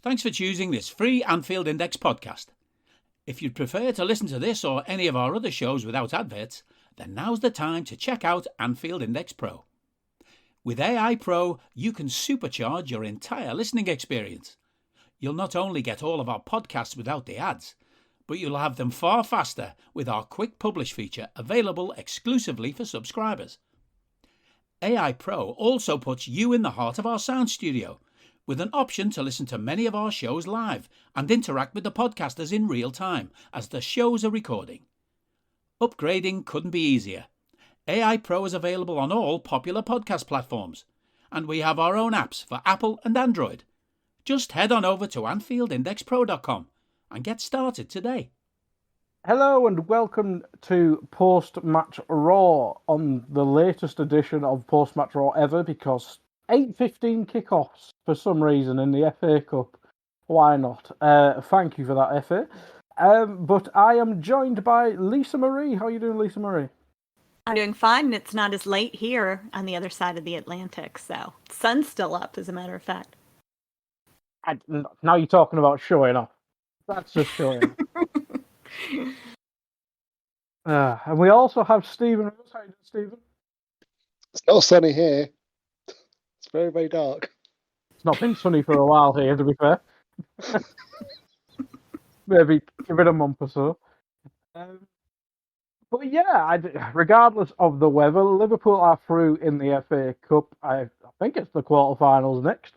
Thanks for choosing this free Anfield Index podcast. If you'd prefer to listen to this or any of our other shows without adverts, then now's the time to check out Anfield Index Pro. With AI Pro, you can supercharge your entire listening experience. You'll not only get all of our podcasts without the ads, but you'll have them far faster with our quick publish feature available exclusively for subscribers. AI Pro also puts you in the heart of our sound studio, with an option to listen to many of our shows live and interact with the podcasters in real time as the shows are recording. Upgrading couldn't be easier. AI Pro is available on all popular podcast platforms, and we have our own apps for Apple and Android. Just head on over to AnfieldIndexPro.com and get started today. Hello and welcome to Post-Match Raw on the latest edition of Post-Match Raw ever, because 8:15 kickoffs for some reason in the FA Cup. Why not? Thank you for that, FA. But I am joined by Lisa Marie. How are you doing, Lisa Marie? I'm doing fine. It's not as late here on the other side of the Atlantic, so sun's still up, as a matter of fact. Now you're talking about showing off. That's just showing off. And we also have Stephen. How are you doing, Stephen? It's not sunny here. It's very, very dark. It's not been sunny for a while here, to be fair. Maybe give it a month or so. But yeah, regardless of the weather, Liverpool are through in the FA Cup. I think it's the quarterfinals next.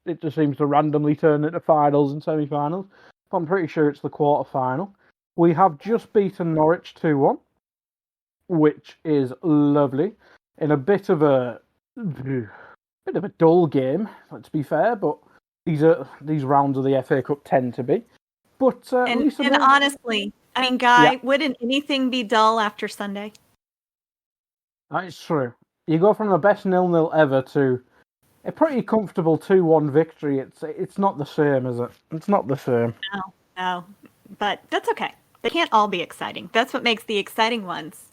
It just seems to randomly turn into finals and semi-finals. I'm pretty sure it's the quarterfinal. We have just beaten Norwich 2-1, which is lovely. In a bit of a dull game, let's be fair, but these rounds of the FA Cup tend to be. But and honestly, I mean, Guy, yeah. Wouldn't anything be dull after Sunday? That is true. You go from the best 0-0 ever to a pretty comfortable 2-1 victory. It's not the same, is it? It's not the same. No. But that's okay. They can't all be exciting. That's what makes the exciting ones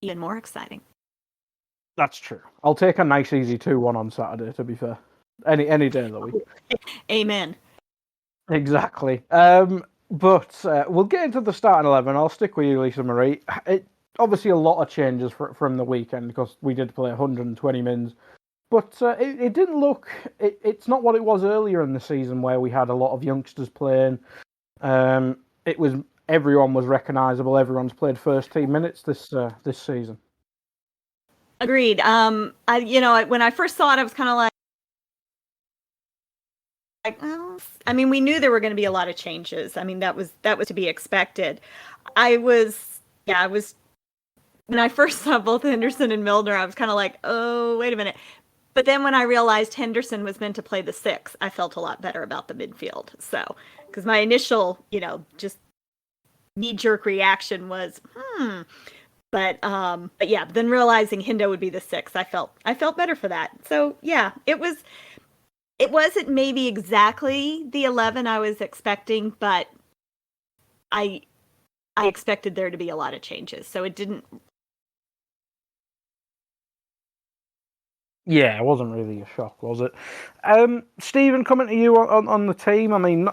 even more exciting. That's true. I'll take a nice easy 2-1 on Saturday, to be fair. Any day of the week. Amen. Exactly. But we'll get into the starting 11. I'll stick with you, Lisa Marie. Obviously, a lot of changes from the weekend because we did play 120 mins. But it didn't look... It's not what it was earlier in the season where we had a lot of youngsters playing. Everyone was recognisable. Everyone's played first team minutes this season. Agreed. When I first saw it, I was kind of like, oh. I mean, we knew there were going to be a lot of changes. I mean, that was to be expected. I was when I first saw both Henderson and Milner, I was kind of like, oh, wait a minute. But then when I realized Henderson was meant to play the 6, I felt a lot better about the midfield. So, because my initial, just knee-jerk reaction was, But yeah, then realizing Hendo would be the 6, I felt better for that. So yeah, it wasn't maybe exactly the 11 I was expecting, but I expected there to be a lot of changes. So it didn't. Yeah, it wasn't really a shock, was it? Stephen, coming to you on the team. I mean,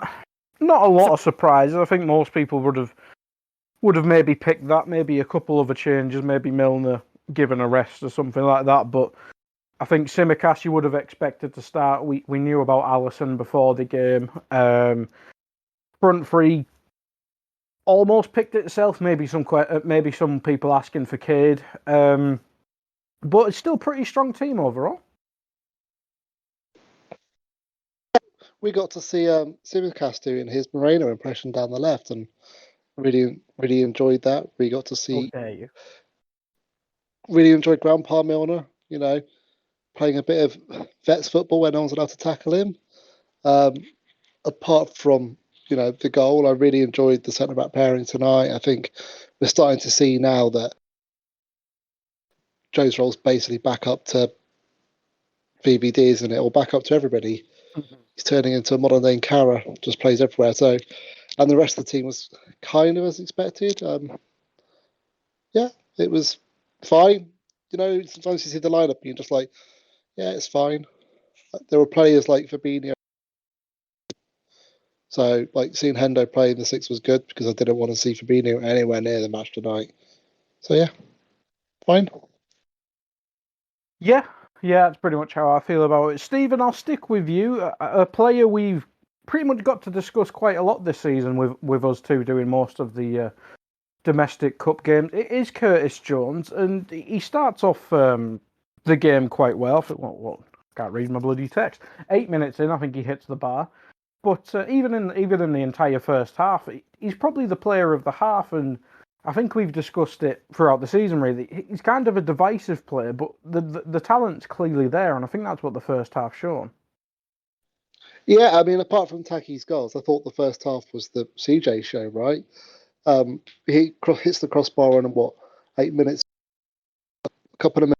not a lot of surprises. I think most people would have maybe picked that, maybe a couple other changes, maybe Milner given a rest or something like that. But I think Tsimikas you would have expected to start. We knew about Alisson before the game. Front three almost picked it itself. Maybe some people asking for Cade. But it's still a pretty strong team overall. We got to see Tsimikas doing his Moreno impression down the left, and really, really enjoyed that. We got to see. Really enjoyed Grandpa Milner. Playing a bit of vets football when no one's allowed to tackle him. Apart from the goal, I really enjoyed the centre back pairing tonight. I think we're starting to see now that Joe's role's basically back up to VVD, isn't it? Or back up to everybody. Mm-hmm. He's turning into a modern day Cara, just plays everywhere. So, and the rest of the team was kind of as expected. Yeah, it was fine. Sometimes you see the lineup and you're just like, yeah, it's fine. There were players like Fabinho So, like, seeing Hendo play in the 6 was good because I didn't want to see Fabinho anywhere near the match tonight. So, yeah, fine. Yeah, that's pretty much how I feel about it. Stephen, I'll stick with you. A player we've pretty much got to discuss quite a lot this season with us two doing most of the domestic cup games. It is Curtis Jones, and he starts off the game quite well. What? Can't read my bloody text. 8 minutes in, I think he hits the bar. But even in the entire first half, he's probably the player of the half, and I think we've discussed it throughout the season. Really, he's kind of a divisive player, but the talent's clearly there, and I think that's what the first half shown. Yeah, I mean, apart from Taki's goals, I thought the first half was the CJ show, right? He hits the crossbar in what, 8 minutes? A couple of minutes.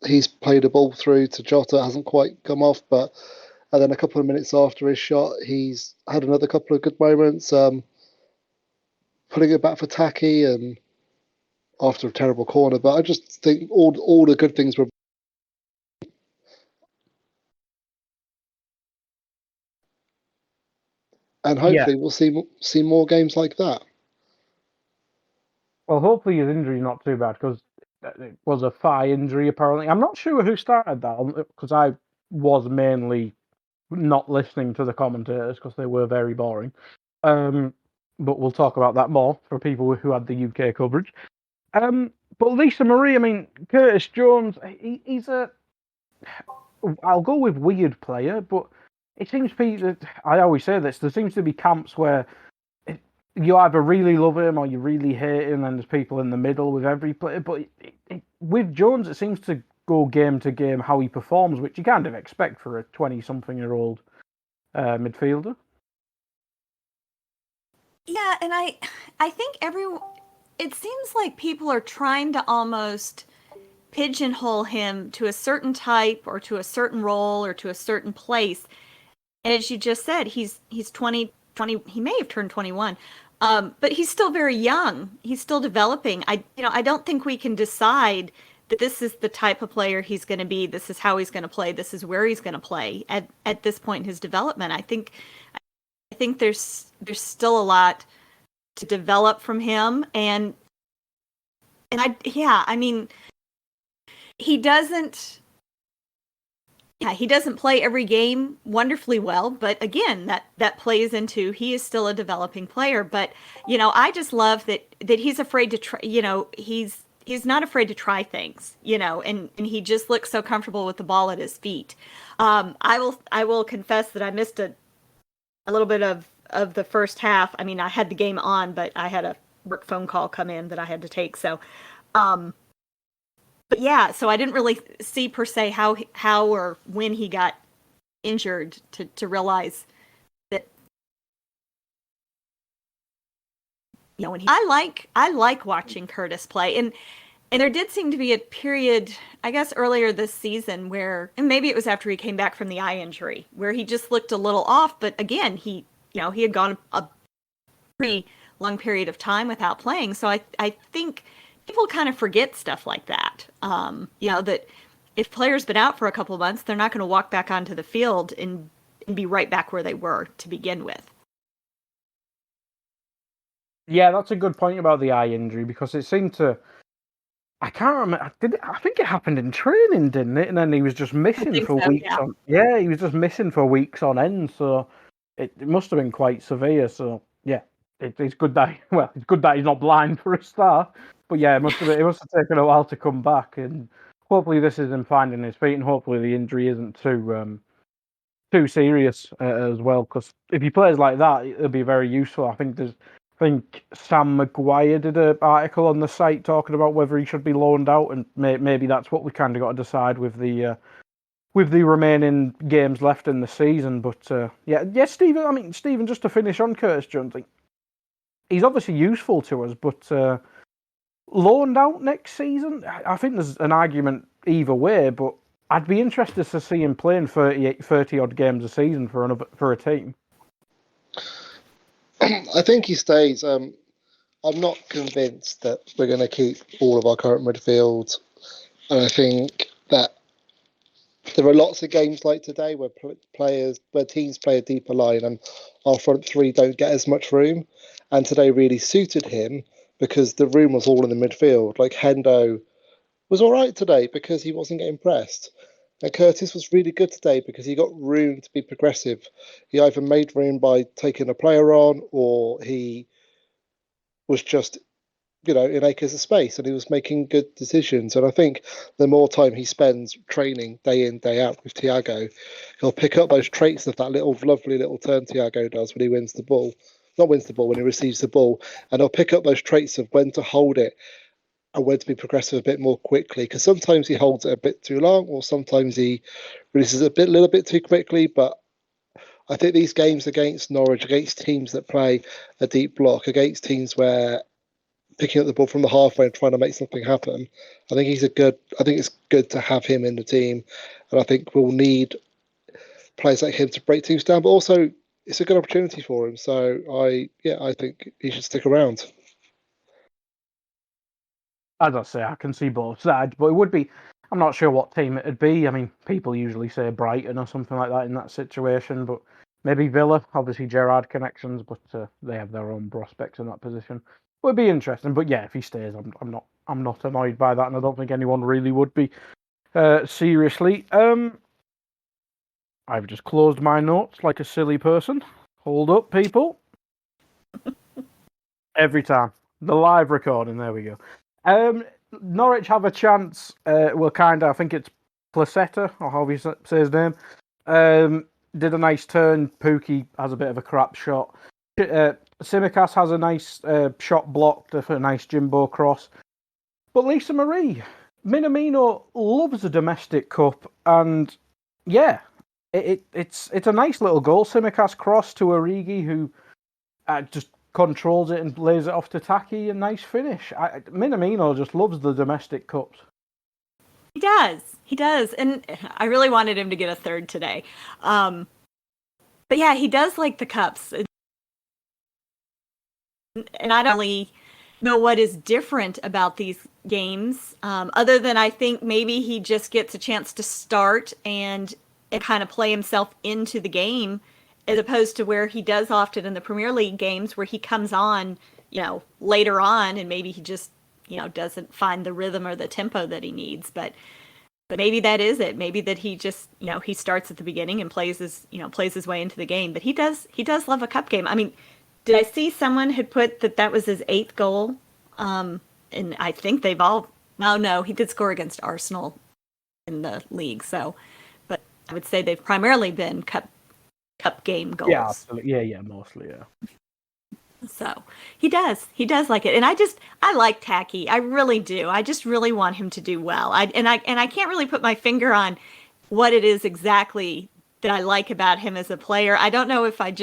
He's played a ball through to Jota, hasn't quite come off, and then a couple of minutes after his shot, he's had another couple of good moments, putting it back for Taki and after a terrible corner. But I just think all the good things were. And hopefully we'll see more games like that. Well, hopefully his injury's not too bad, because it was a thigh injury, apparently. I'm not sure who started that, because I was mainly not listening to the commentators, because they were very boring. But we'll talk about that more for people who had the UK coverage. But Lisa Marie, I mean, Curtis Jones, he's I'll go with weird player, but it seems to be that, I always say this, there seems to be camps where you either really love him or you really hate him, and there's people in the middle with every player. But with Jones, it seems to go game to game how he performs, which you kind of expect for a 20-something-year-old midfielder. Yeah, and I think it seems like people are trying to almost pigeonhole him to a certain type or to a certain role or to a certain place. And as you just said, he's 20, he may have turned 21. But he's still very young. He's still developing. I don't think we can decide that this is the type of player he's going to be. This is how he's going to play. This is where he's going to play at this point in his development. I think there's still a lot to develop from him, and I mean, he doesn't play every game wonderfully well, but again, that plays into, he is still a developing player. But I just love that he's afraid to try. He's not afraid to try things. And he just looks so comfortable with the ball at his feet. I will confess that I missed a little bit of the first half. I mean, I had the game on, but I had a work phone call come in that I had to take. So, but yeah, so I didn't really see per se how or when he got injured to realize that, when I like watching Curtis play, and there did seem to be a period, I guess earlier this season, where, and maybe it was after he came back from the eye injury, where he just looked a little off. But again, he had gone a pretty long period of time without playing. So I think people kind of forget stuff like that. That if players been out for a couple of months, they're not going to walk back onto the field and be right back where they were to begin with. Yeah, that's a good point about the eye injury, because it seemed to, I can't remember. I think it happened in training, didn't it? And then he was just missing for weeks on. Yeah, he was just missing for weeks on end. So it must have been quite severe. So yeah, it's good that it's good that he's not blind for a start. But yeah, it must have taken a while to come back. And hopefully this is him finding his feet, and hopefully the injury isn't too serious as well. Because if he plays like that, it'll be very useful. I think Sam Maguire did an article on the site talking about whether he should be loaned out, and maybe that's what we kind of got to decide with the remaining games left in the season. But yeah, Stephen. I mean, Stephen, just to finish on Curtis Jones, he's obviously useful to us, but loaned out next season, I think there's an argument either way. But I'd be interested to see him playing 30 odd games a season for a team. I think he stays. I'm not convinced that we're going to keep all of our current midfield, and I think that There are lots of games like today where teams play a deeper line and our front three don't get as much room. And today really suited him because the room was all in the midfield. Like Hendo was all right today because he wasn't getting pressed. And Curtis was really good today because he got room to be progressive. He either made room by taking a player on or he was just in acres of space and he was making good decisions. And I think the more time he spends training day in, day out with Thiago, he'll pick up those traits of that lovely little turn Thiago does when he wins the ball. Not wins the ball, when he receives the ball. And he'll pick up those traits of when to hold it and when to be progressive a bit more quickly. Because sometimes he holds it a bit too long or sometimes he releases it a little bit too quickly. But I think these games against Norwich, against teams that play a deep block, against teams where picking up the ball from the halfway and trying to make something happen. I think it's good to have him in the team, and I think we'll need players like him to break teams down. But also, it's a good opportunity for him. So I think he should stick around. As I say, I can see both sides, but it would be. I'm not sure what team it'd be. I mean, people usually say Brighton or something like that in that situation, but maybe Villa. Obviously, Gerrard connections, but they have their own prospects in that position. Would be interesting, but yeah, if he stays, I'm not annoyed by that, and I don't think anyone really would be. Seriously, I've just closed my notes like a silly person. Hold up, people. Every time the live recording. There we go. Norwich have a chance. I think it's Placetta, or however you say his name. Did a nice turn. Pookie has a bit of a crap shot. Simicas has a nice shot blocked for a nice Jimbo cross. But Lisa Marie, Minamino loves a domestic cup, and yeah, it's a nice little goal. Simicas cross to Origi, who just controls it and lays it off to Taki. A nice finish. Minamino just loves the domestic cups. He does, and I really wanted him to get a third today. But yeah, he does like the cups. And I don't really know what is different about these games, other than I think maybe he just gets a chance to start and kind of play himself into the game, as opposed to where he does often in the Premier League games where he comes on, later on, and maybe he just, doesn't find the rhythm or the tempo that he needs. But maybe that is it. Maybe that he just, he starts at the beginning and plays his way into the game. But he does love a cup game. I mean, did I see someone had put that was his 8th goal? And I think they've all. Oh no, he did score against Arsenal in the league. So, but I would say they've primarily been cup game goals. Yeah, absolutely. Yeah, mostly, yeah. So he does like it, and I like TAKI. I really do. I just really want him to do well. I can't really put my finger on what it is exactly that I like about him as a player. I don't know if I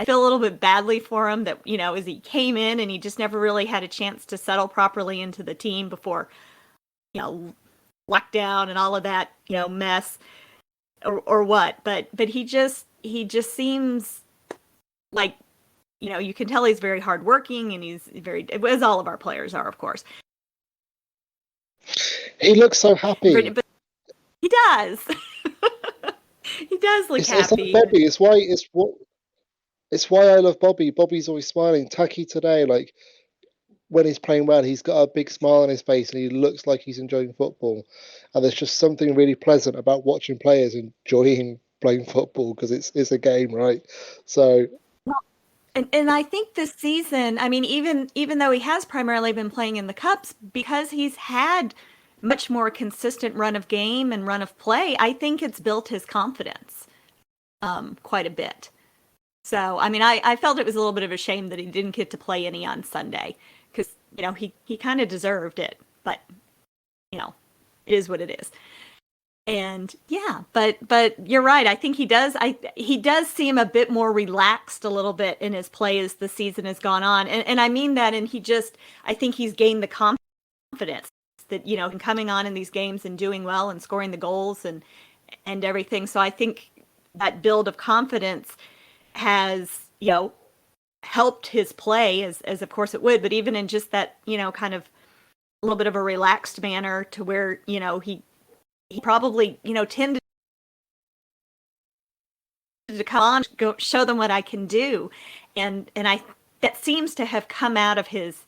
feel a little bit badly for him that, as he came in and he just never really had a chance to settle properly into the team before, lockdown and all of that, mess or what. But he just seems like, you can tell he's very hardworking and he's very, as all of our players are, of course. He looks so happy. But he does. He does look happy. It's like Bobby. It's why I love Bobby. Bobby's always smiling. Taki today, like when he's playing well, he's got a big smile on his face and he looks like he's enjoying football. And there's just something really pleasant about watching players enjoying playing football because it's a game, right? So. And I think this season, I mean, even though he has primarily been playing in the Cups, because he's had much more consistent run of game and run of play, I think it's built his confidence quite a bit. So, I mean, I felt it was a little bit of a shame that he didn't get to play any on Sunday because, he kind of deserved it. But, it is what it is. And yeah, but you're right. I think he does. He does seem a bit more relaxed a little bit in his play as the season has gone on. And I mean that. And I think he's gained the confidence that, coming on in these games and doing well and scoring the goals and everything. So I think that build of confidence has, helped his play as of course it would, but even in just that, kind of a little bit of a relaxed manner to where, he probably, tended needed to come on, go show them what I can do, and that seems to have come out of his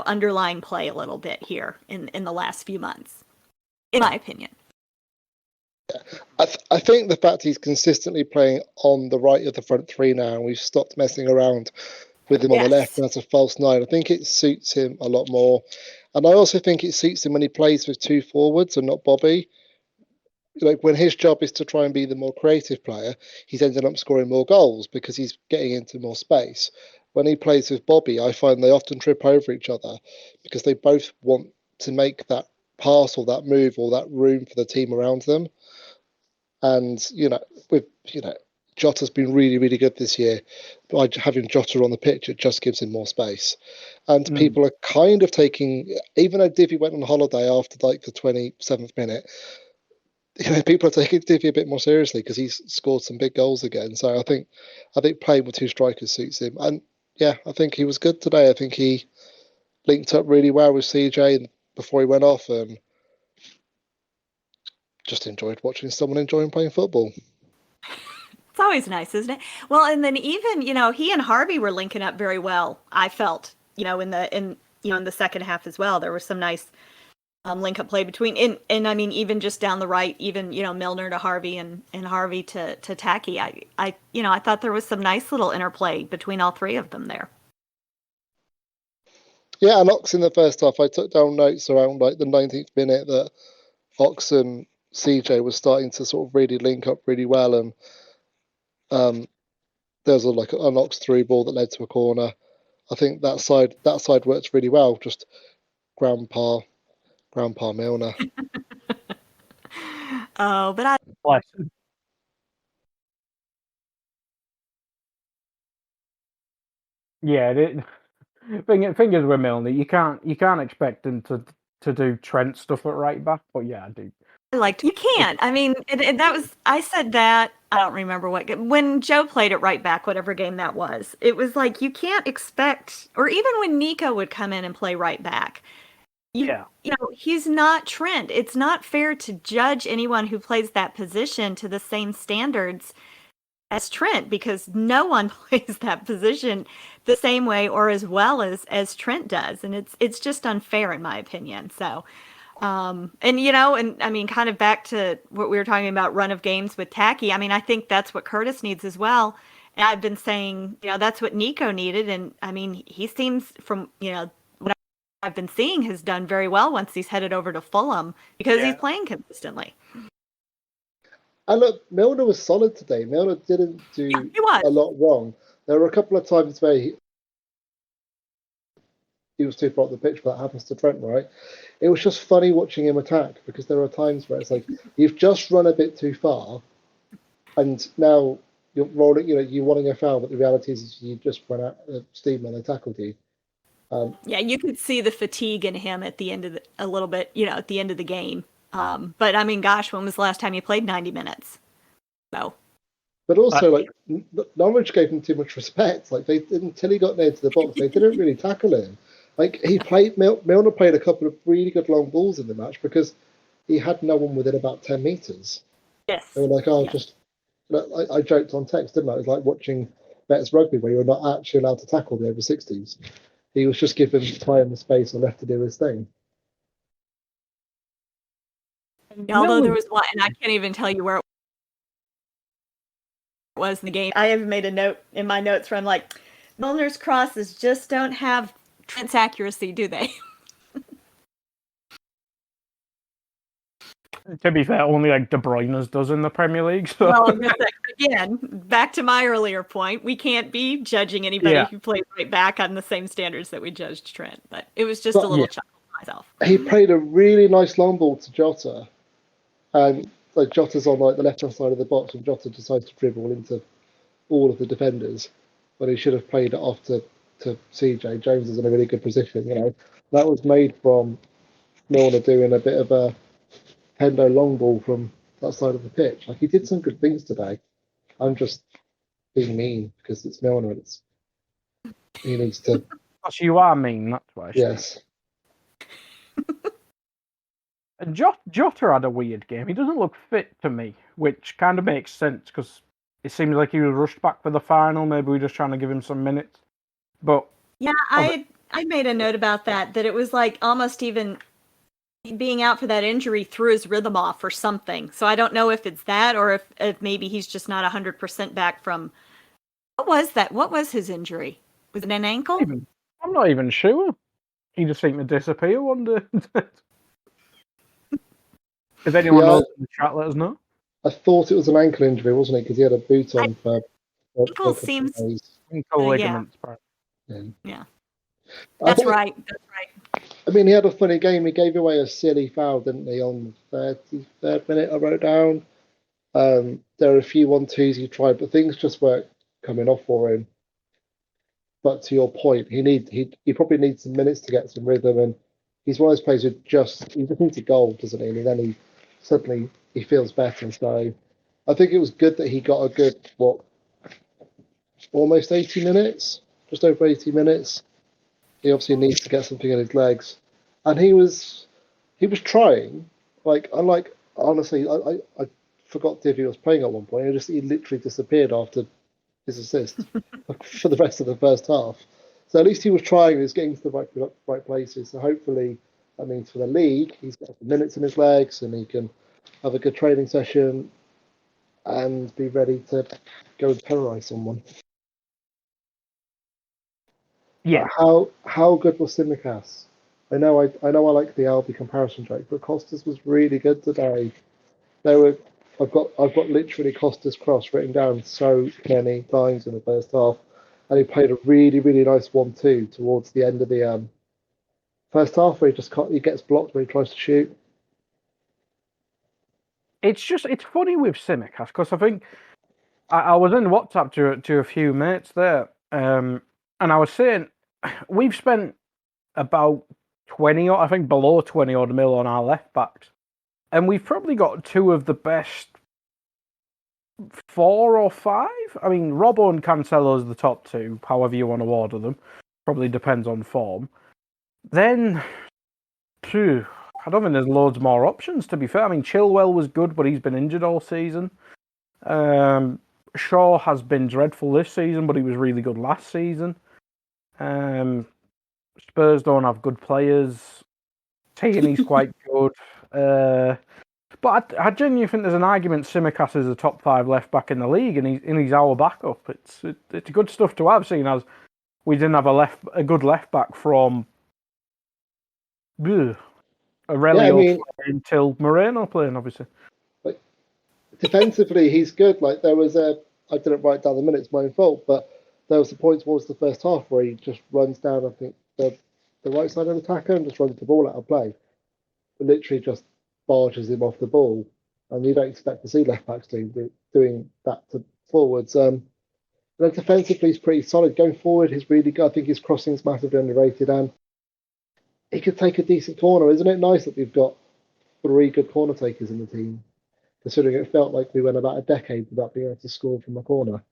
underlying play a little bit here in the last few months, in my opinion. I think the fact he's consistently playing on the right of the front three now, and we've stopped messing around with him on the left and as a false nine, I think it suits him a lot more. And I also think it suits him when he plays with two forwards and not Bobby. Like when his job is to try and be the more creative player, he's ended up scoring more goals because he's getting into more space. When he plays with Bobby, I find they often trip over each other because they both want to make that pass or that move or that room for the team around them. And, Jota's been really, really good this year. By having Jota on the pitch, it just gives him more space. And people are kind of taking, even though Divi went on holiday after like the 27th minute, people are taking Divi a bit more seriously because he's scored some big goals again. So I think playing with two strikers suits him. And yeah, I think he was good today. I think he linked up really well with CJ before he went off, and just enjoyed watching someone enjoying playing football. It's always nice, isn't it? Well, and then even, he and Harvey were linking up very well, I felt, in the second half as well. There was some nice link up play between, and I mean, even just down the right, even, Milner to Harvey and Harvey to Taki. I thought there was some nice little interplay between all three of them there. Yeah, and Ox in the first half, I took down notes around like the 19th minute that Ox and CJ was starting to sort of really link up really well, and there was an Ox through ball that led to a corner. I think that side worked really well. Just Grandpa Milner. Oh, but fingers with Milner. You can't expect him to do Trent stuff at right back, but yeah, I do. You can't. I mean, and that was, I said that, I don't remember when Joe played at right back, whatever game that was, it was like, you can't expect, or even when Nico would come in and play right back, he's not Trent. It's not fair to judge anyone who plays that position to the same standards as Trent, because no one plays that position the same way or as well as Trent does. And it's just unfair in my opinion. So, and I mean, kind of back to what we were talking about, run of games with Taki. I mean, I think that's what Curtis needs as well. And I've been saying, that's what Nico needed. And I mean, he seems from, what I've been seeing has done very well once he's headed over to Fulham because he's playing consistently. And look, Milner was solid today. Milner didn't do a lot wrong. There were a couple of times where he was too far up the pitch, but that happens to Trent, right? It was just funny watching him attack because there are times where it's like you've just run a bit too far, and now you're rolling. You're wanting a foul, but the reality is you just run out of steam when they tackled you. You could see the fatigue in him at the end of a little bit, at the end of the game. But I mean, gosh, when was the last time you played 90 minutes? So. But also, Norwich gave him too much respect. Like they didn't until he got near to the box. They didn't really tackle him. Like Milner played a couple of really good long balls in the match because he had no one within about 10 meters. Yes. They were like, I joked on text, didn't I? It was like watching Betis rugby where you're not actually allowed to tackle the over 60s. He was just given time and space and left to do his thing. Although there was one, and I can't even tell you where it was in the game. I have made a note in my notes where I'm like, Milner's crosses just don't have Trent's accuracy, do they? To be fair, only like De Bruyne's does in the Premier League. So. Well, again, back to my earlier point, we can't be judging anybody who plays right back on the same standards that we judged Trent. But it was just a little chuckle to myself. He played a really nice long ball to Jota, and Jota's on the left-hand side of the box, and Jota decides to dribble into all of the defenders, but he should have played it off to CJ. Jones is in a really good position. That was made from Milner doing a bit of a Hendo long ball from that side of the pitch. He did some good things today. I'm just being mean because it's Milner. He needs to. You are mean. That's why. Yes. Jota had a weird game. He doesn't look fit to me, which kind of makes sense because it seems like he was rushed back for the final. Maybe we're just trying to give him some minutes. But yeah, I made a note about that it was like almost even being out for that injury threw his rhythm off or something. So I don't know if it's that or if maybe he's just not 100% back from. What was that? What was his injury? Was it an ankle? I'm not even sure. He just seemed to disappear one day. If anyone knows in the chat, let us know. I thought it was an ankle injury, wasn't it? Because he had a boot on for a Ankle couple seems. of days. Ankle ligaments. Yeah. I That's thought- right. That's right. I mean, he had a funny game. He gave away a silly foul, didn't he, on the 33rd minute, I wrote down. There are a few 1-2s he tried, but things just weren't coming off for him. But to your point, he probably needs some minutes to get some rhythm, and he's one of those players who just needs a goal, doesn't he? And then he suddenly he feels better. So I think it was good that he got a good almost 80 minutes, just over 80 minutes. He obviously needs to get something in his legs, and he was trying. Honestly, I forgot if he was playing at one point. He literally disappeared after his assist for the rest of the first half. So at least he was trying. He was getting to the right places. So hopefully, that means for the league, he's got some minutes in his legs and he can have a good training session and be ready to go and terrorise someone. Yeah. How good was Simicast? I know I like the Albi comparison joke, but Costas was really good today. I've got literally Costas Cross written down so many times in the first half, and he played a really really nice 1-2 towards the end of the first half where he gets blocked when he tries to shoot. It's funny with Simicast because I think I was in WhatsApp to a few mates there, and I was saying we've spent about 20 or I think below 20 odd mil on our left backs, and we've probably got two of the best 4 or 5. I mean, Robbo and Cancelo's the top two, however you want to order them. Probably depends on form. Then, I don't think there's loads more options, to be fair. I mean, Chilwell was good, but he's been injured all season. Shaw has been dreadful this season, but he was really good last season. Spurs don't have good players. Tierney's quite good. But I genuinely think there's an argument Simicast is a top 5 left back in the league, and he's our backup. It's good stuff to have, seeing as we didn't have a good left back from Aurelio until Moreno playing, obviously. Like, defensively, he's good. Like I didn't write down the minutes, my own fault, but there was a point towards the first half where he just runs down, I think, the right side of the attacker and just runs the ball out of play. Literally just barges him off the ball, and you don't expect to see left backs doing that to forwards. Then defensively, he's pretty solid. Going forward, he's really good. I think his crossing's massively underrated, and he could take a decent corner. Isn't it nice that we've got 3 good corner takers in the team, considering it felt like we went about a decade without being able to score from a corner?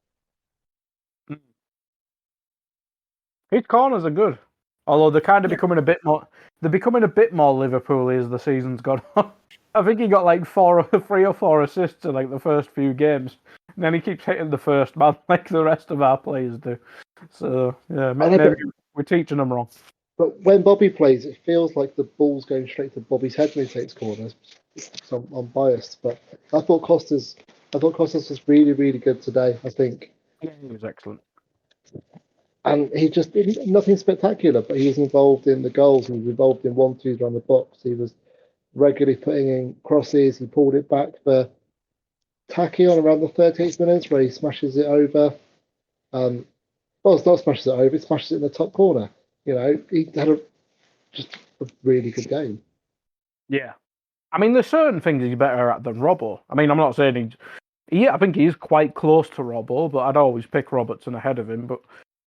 His corners are good, although they're kind of becoming a bit more. They're becoming a bit more Liverpool as the season's gone on. I think he got like 3 or 4 assists in like the first few games, and then he keeps hitting the first man like the rest of our players do. So yeah, maybe we're teaching them wrong. But when Bobby plays, it feels like the ball's going straight to Bobby's head when he takes corners. So I'm biased, but I thought Costas was really, really good today. I think. Yeah, he was excellent. And he just did nothing spectacular, but he was involved in the goals. He was involved in 1-2s around the box. He was regularly putting in crosses. He pulled it back for TAKI on around the 38th minute where he smashes it over. It's not smashes it over, he smashes it in the top corner. You know, he had just a really good game. Yeah. I mean, there's certain things he's better at than Robbo. I mean, I'm not saying I think he's quite close to Robbo, but I'd always pick Robertson ahead of him. But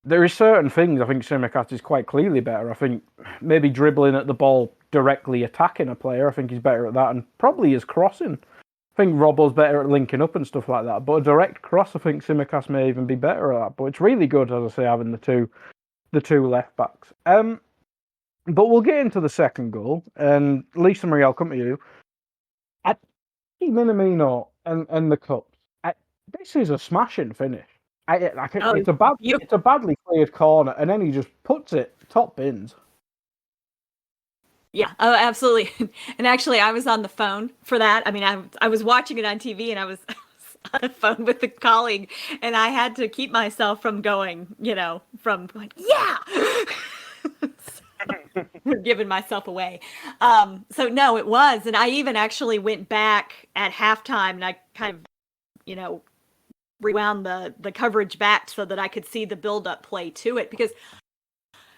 there is certain things I think Simicast is quite clearly better. I think maybe dribbling at the ball, directly attacking a player, I think he's better at that, and probably his crossing. I think Robbo's better at linking up and stuff like that. But a direct cross, I think Simicast may even be better at that. But it's really good, as I say, having the two left backs. But we'll get into the second goal, and Lisa Marie, I'll come to you. At Minamino and the Cups, this is a smashing finish. Oh, It's a badly cleared corner, and then he just puts it top bins. Yeah, oh, absolutely. And actually, I was on the phone for that. I mean, I was watching it on TV, and I was on the phone with a colleague, and I had to keep myself from going, from going, yeah, giving myself away. So no, it was, and I even actually went back at halftime, and I kind of, rewound the coverage back so that I could see the build up play to it, because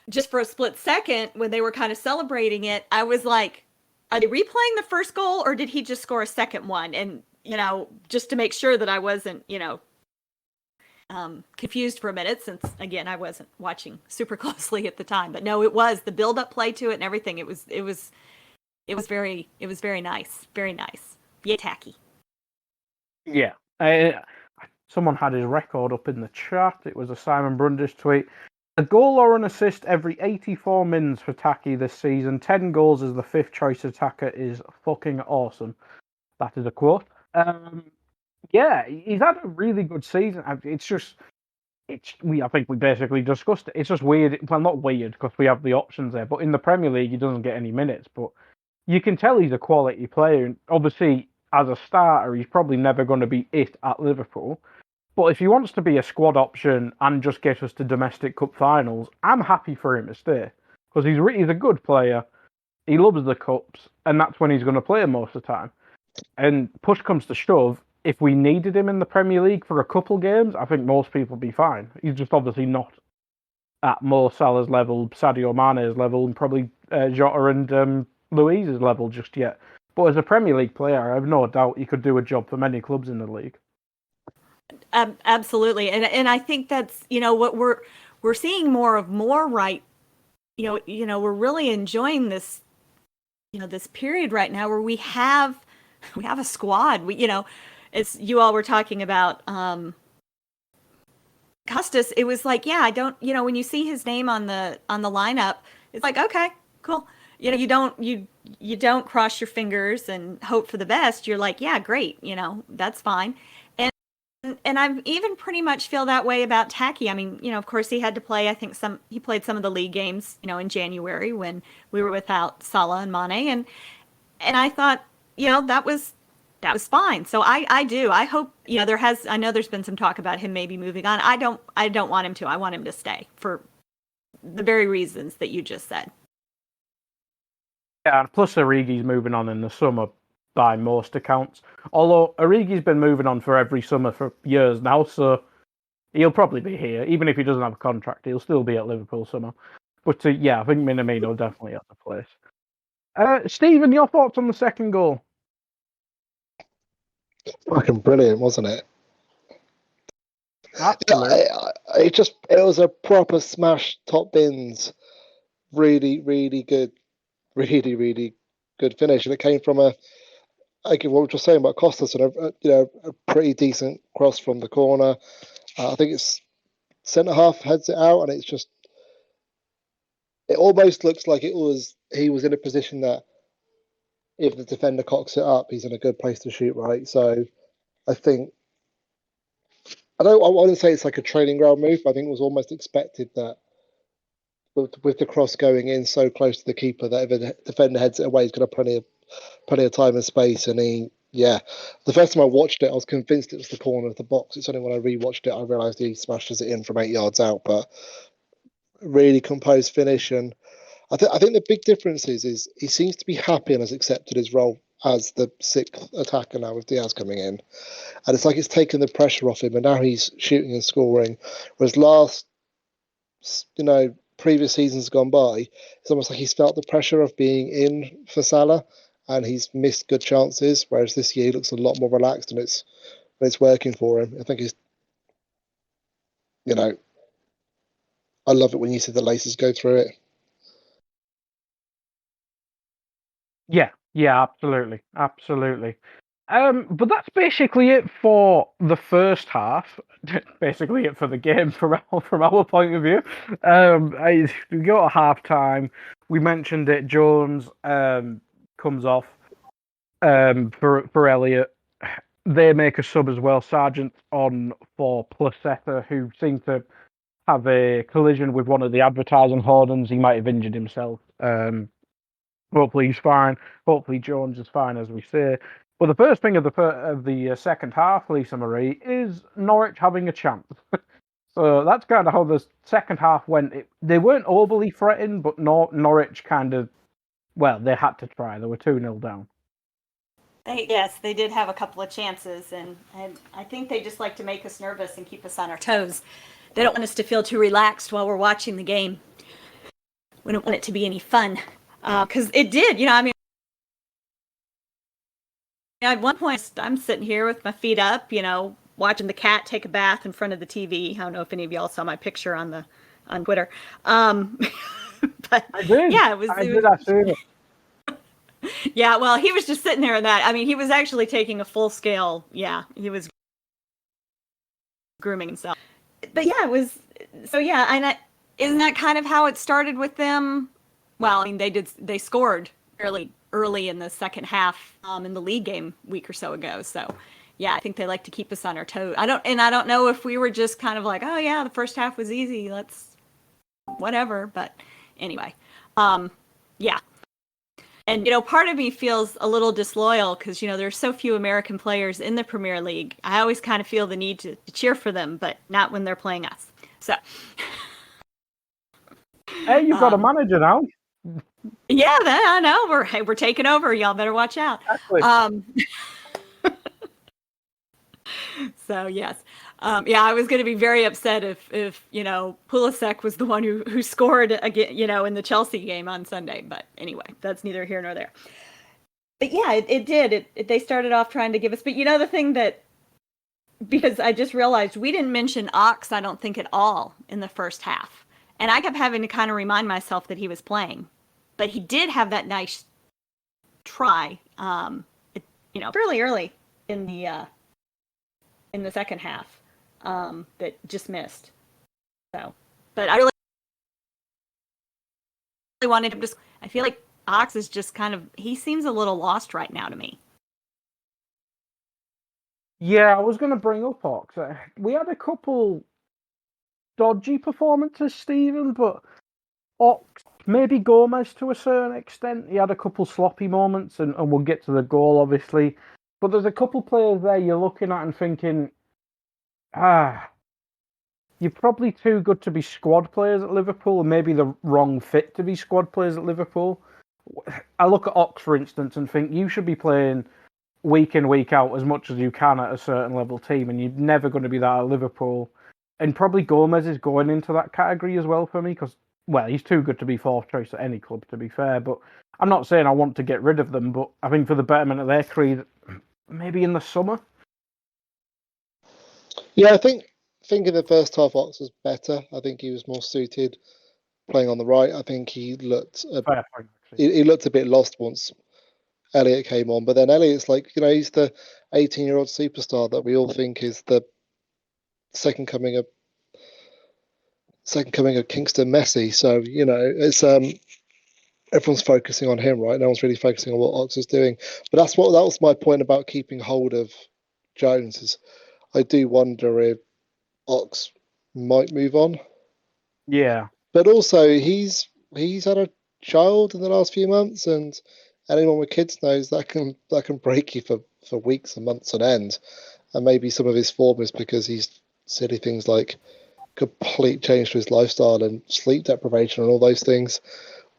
just for a split second when they were kind of celebrating it, I was like, are they replaying the first goal or did he just score a second one? And, just to make sure that I wasn't, confused for a minute, since again, I wasn't watching super closely at the time, but no, it was the build up play to it and everything. It was very nice. Very nice. Yay, TAKI. Yeah. Someone had his record up in the chat. It was a Simon Brundish tweet. A goal or an assist every 84 mins for TAKI this season. 10 goals as the fifth choice attacker is fucking awesome. That is a quote. Yeah, he's had a really good season. I think we basically discussed it. It's just weird. Well, not weird because we have the options there, but in the Premier League he doesn't get any minutes. But you can tell he's a quality player. And obviously, as a starter, he's probably never going to be it at Liverpool. But if he wants to be a squad option and just get us to domestic cup finals, I'm happy for him to stay because he's a good player. He loves the cups, and that's when he's going to play him most of the time. And push comes to shove, if we needed him in the Premier League for a couple games, I think most people would be fine. He's just obviously not at Mo Salah's level, Sadio Mane's level, and probably Jota and Luiz's level just yet. But as a Premier League player, I have no doubt he could do a job for many clubs in the league. Absolutely, and I think that's what we're seeing more right. We're really enjoying this this period right now where we have a squad. It's you all were talking about Costas. It was like, yeah, I don't when you see his name on the lineup, it's like, okay, cool. You don't cross your fingers and hope for the best. You're like, yeah, great, that's fine. And I even pretty much feel that way about TAKI. I mean, of course he had to play, I think he played some of the league games, in January when we were without Salah and Mane. And I thought, that was fine. So I hope, I know there's been some talk about him maybe moving on. I don't want him to. I want him to stay for the very reasons that you just said. Yeah, and plus Origi's moving on in the summer by most accounts. Although Origi's been moving on for every summer for years now, so he'll probably be here. Even if he doesn't have a contract, he'll still be at Liverpool summer. But yeah, I think Minamino definitely has a place. Stephen, your thoughts on the second goal? Fucking brilliant, wasn't it? Absolutely. It was a proper smash top bins. Really, really good. Really, really good finish. And it came from what we were just saying about Costas, and a pretty decent cross from the corner. I think it's centre half heads it out, and it almost looks like he was in a position that if the defender cocks it up, he's in a good place to shoot, right? So I think I wouldn't say it's like a training ground move, but I think it was almost expected that with the cross going in so close to the keeper that if a defender heads it away, he's got plenty of time and space. And the first time I watched it, I was convinced it was the corner of the box. It's only when I rewatched it I realised he smashes it in from 8 yards out. But really composed finish, and I think the big difference is he seems to be happy and has accepted his role as the sixth attacker now with Diaz coming in, and it's like it's taken the pressure off him, and now he's shooting and scoring. Whereas previous seasons gone by, it's almost like he's felt the pressure of being in for Salah, and he's missed good chances. Whereas this year he looks a lot more relaxed, and it's working for him. I think he's, I love it when you see the laces go through it. Yeah, absolutely. But that's basically it for the first half. Basically it for the game from our point of view. We go to half time. We mentioned it. Jones comes off for Elliot. they make a sub as well. Sargent on for Placetta, who seemed to have a collision with one of the advertising hardens. He might have injured himself. Hopefully he's fine. Hopefully Jones is fine, as we say. But the first thing of the second half, Lisa Marie, is Norwich having a chance. So that's kind of how the second half went. They weren't overly threatened, but Norwich kind of, well, they had to try. They were 2-0 down. Yes, they did have a couple of chances, and I think they just like to make us nervous and keep us on our toes. They don't want us to feel too relaxed while we're watching the game. We don't want it to be any fun, because it did. I mean, at one point, I'm sitting here with my feet up, watching the cat take a bath in front of the TV. I don't know if any of y'all saw my picture on Twitter. But I did. Yeah, it was. I did. I seen it. Yeah, well, he was just sitting there in that. I mean, he was actually taking a full scale. Yeah, he was grooming himself. But yeah, it was. So yeah, and isn't that kind of how it started with them? Well, I mean, they scored fairly early in the second half in the league game a week or so ago. So yeah, I think they like to keep us on our toes. I don't know if we were just kind of like, oh yeah, the first half was easy, let's whatever. But anyway, yeah. And, part of me feels a little disloyal because, there's so few American players in the Premier League. I always kind of feel the need to cheer for them, but not when they're playing us. So. Hey, you've got a manager now. Yeah, I know. We're taking over. Y'all better watch out. Exactly. So, yes. Yeah, I was going to be very upset if Pulisic was the one who scored again, in the Chelsea game on Sunday. But anyway, that's neither here nor there. But yeah, it did. They started off trying to give us. But the thing that, because I just realized we didn't mention Ox, I don't think, at all in the first half. And I kept having to kind of remind myself that he was playing. But he did have that nice try, fairly early in the second half. That just missed. So, but I really wanted him to. I feel like Ox is just he seems a little lost right now to me. Yeah, I was going to bring up Ox. We had a couple dodgy performances, Stephen, but Ox, maybe Gomez to a certain extent. He had a couple sloppy moments, and we'll get to the goal, obviously. But there's a couple players there you're looking at and thinking, you're probably too good to be squad players at Liverpool, and maybe the wrong fit to be squad players at Liverpool. I look at Ox, for instance, and think you should be playing week in, week out as much as you can at a certain level team, and you're never going to be that at Liverpool. And probably Gomez is going into that category as well for me, because, well, he's too good to be fourth choice at any club, to be fair. But I'm not saying I want to get rid of them, but I think for the betterment of their career, maybe in the summer. Yeah, I think in the first half, Ox was better. I think he was more suited playing on the right. I think he looked he looked a bit lost once Elliot came on, but then Elliot's like, he's the 18-year-old superstar that we all think is the second coming of Kingston Messi. So it's everyone's focusing on him, right? No one's really focusing on what Ox is doing. But that was my point about keeping hold of Jones. Is I do wonder if Ox might move on. Yeah. But also he's had a child in the last few months, and anyone with kids knows that can break you for weeks and months on end. And maybe some of his form is because he's silly things like complete change to his lifestyle and sleep deprivation and all those things.